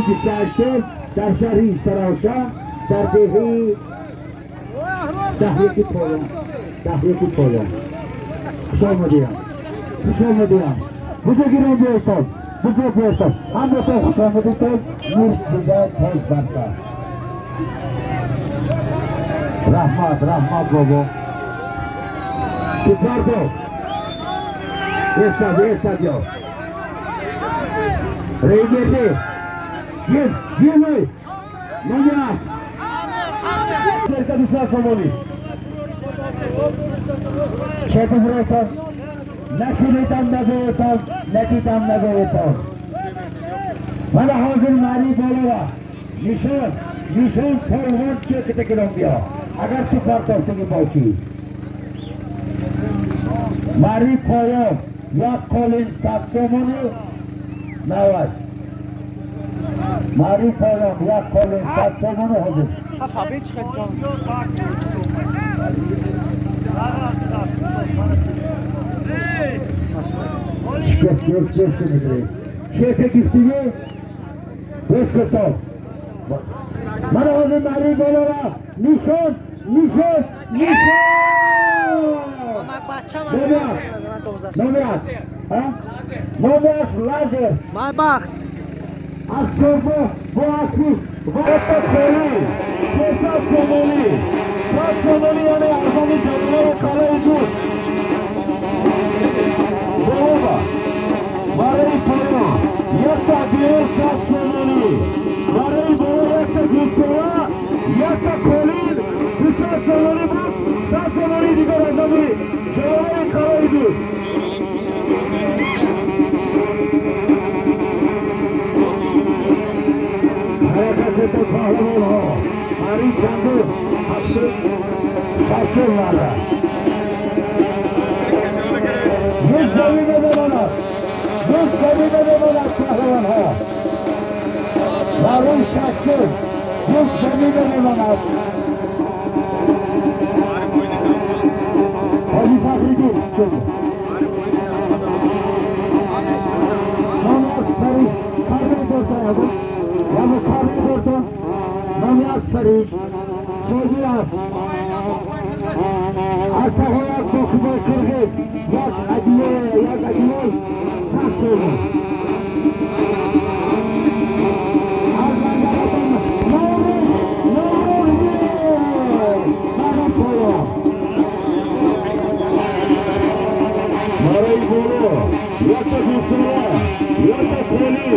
28 در شهر استرالچا در دهی دهیکی پایان خوش آمدیم بزرگیران بیایتان همه خوش آمدیتان نیست بزرگ پاس برسا رحمت بابا Ricardo, estadio. Reygirdi. Girme. Manya. Serka Musa Somoni. Şefi Frotan. Nakşilitan Nagoyetan. Netitan Nagoyetan. Bana hazır mari bolava. Nişan forward çekte Colombia. Agar tu parta tegi pauchi. Mari پایان یک قالین 100 سومانی 90 ماری پایان یک قالین 100 سومانی حاضر حسابی چقدر جان چه گفتیگی بس کتاب من حاضر ماری بالا را نشان Novias lazer. Maybach. Absorbo, boaspi, vata koli. Sesat somoli. Sat somoli yani azami canlıları kalayıcı. Baba. Marayı para. Yatta diyor sat somoli. Marayı baba yatta gülsüya. Yatta koli. Sat somoli bu. Sat somoli diyor azami. Canlıları kalayıcı. Harekatı kahraman ha. Hari canlı. Hapsı. Şaşırlarla. Yüz zemine de bana kahraman ha. Varın şaşır. Yüz zemine de bana. Hacı Fakri değil. Namaz Paris. Karnı borta yadı. Ya bu karnı borta. Namaz Paris. Soğuyaz. Hasta koyak dokuda Kırgız. Yak adiye. Sağ söyle. Azman yaratan. Novruz. Mara koya. Marayı bolu. Yakta Gülsüra. Yakta Koli.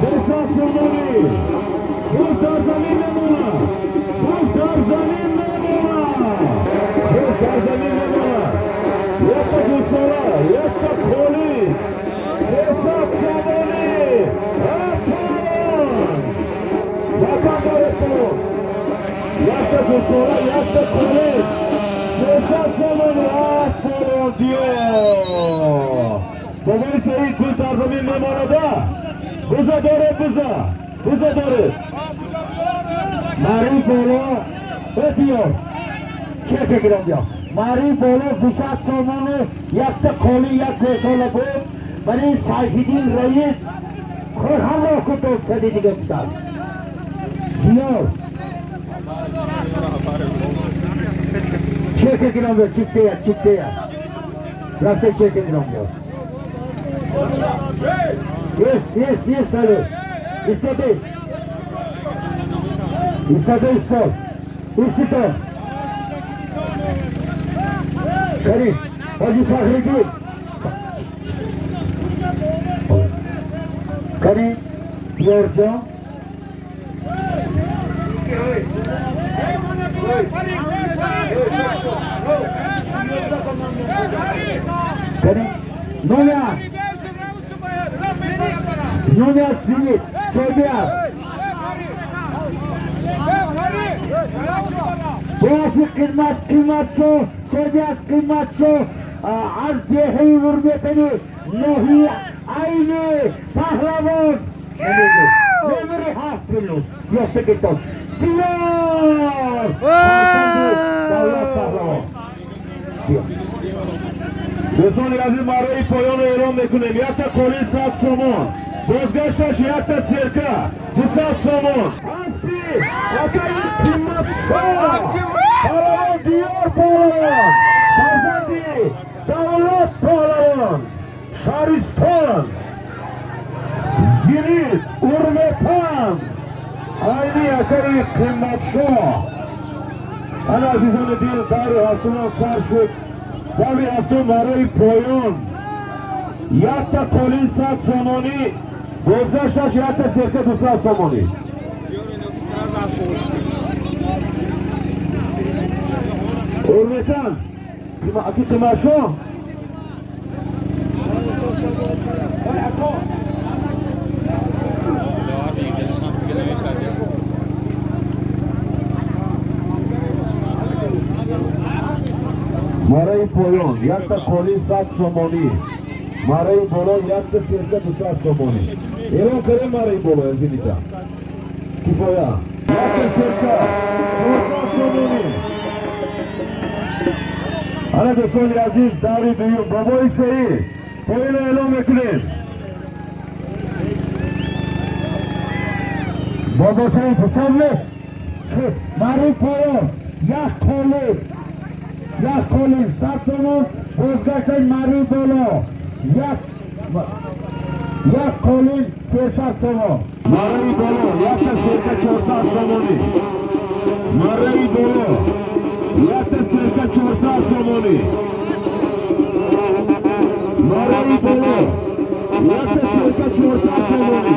Sesat Somali. Buzlar zaminle buna. Yakta Gülsüra. Yakta Koli. Sesat Somali. Aferin. Bakan Yakta Gülsüra. Yakta Koli. Sesat Somali. Aferin diyor. Babali Seyit Buzlar zaminle buna. Buza dاره ماری بالا بتیار چه فکرم بیا ماری بالا 200 سامانه یک سه کالی یک ساله بود برای سیفیدین رئیس خود همراه کن تو سدی دیگه بودن سیار چه فکرم بیا چکته یا رفته چه فکرم بیا Yes, dale. İstade. Karim, Hacı Fakri Gül. Karim, Yorcan. Karim, Noya. Noya Zilip, Serbia. Burası kıymatçı, Serbiyat kıymatçı, az dehi hürmetini, nehi aynı, pahlavan. Nemeri hafifiniz, yoksa gittim. Diyor! Devlet pahlavan. Dostoни, razim Marayı poyonu eron mekunем. Yakta koli 100 somon. бозгашташ якта серка 200 сомон. Ҳасти акаи қиматшо палавон диёр палавон фарзанди давлат палавон шаҳристон зинит урметан айни акаи қиматшо. ана азизони дил даври ҳафтумон сар шуд. даври ҳафтум барои поён якта қолин 100 сомонӣ бозгашташ якта серка 200 сомонӣ. урметан аки қиматшо мараи поён якта қолин 100 сомонӣ, мараи боло якта серка 200 сомонӣ. эрон карем мараи боло азинита кифоя якта серка 200 сомонӣ. ана дӯстони азиз даври дуюм бобои саӣ поёнро эълон мекунем. бобо саӣ писанне мараи поён як қолин 100 сомон бозгашташ мараи боло як қолин 300 сомон. мараи боло якта серка 400 сомонӣ. мараи боло якта серка 400 сомонӣ. мараи боло якта серка 400 сомонӣ.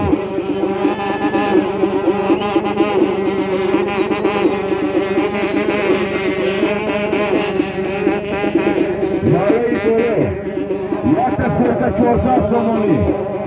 мараи боло якта серка 400 сомонӣ.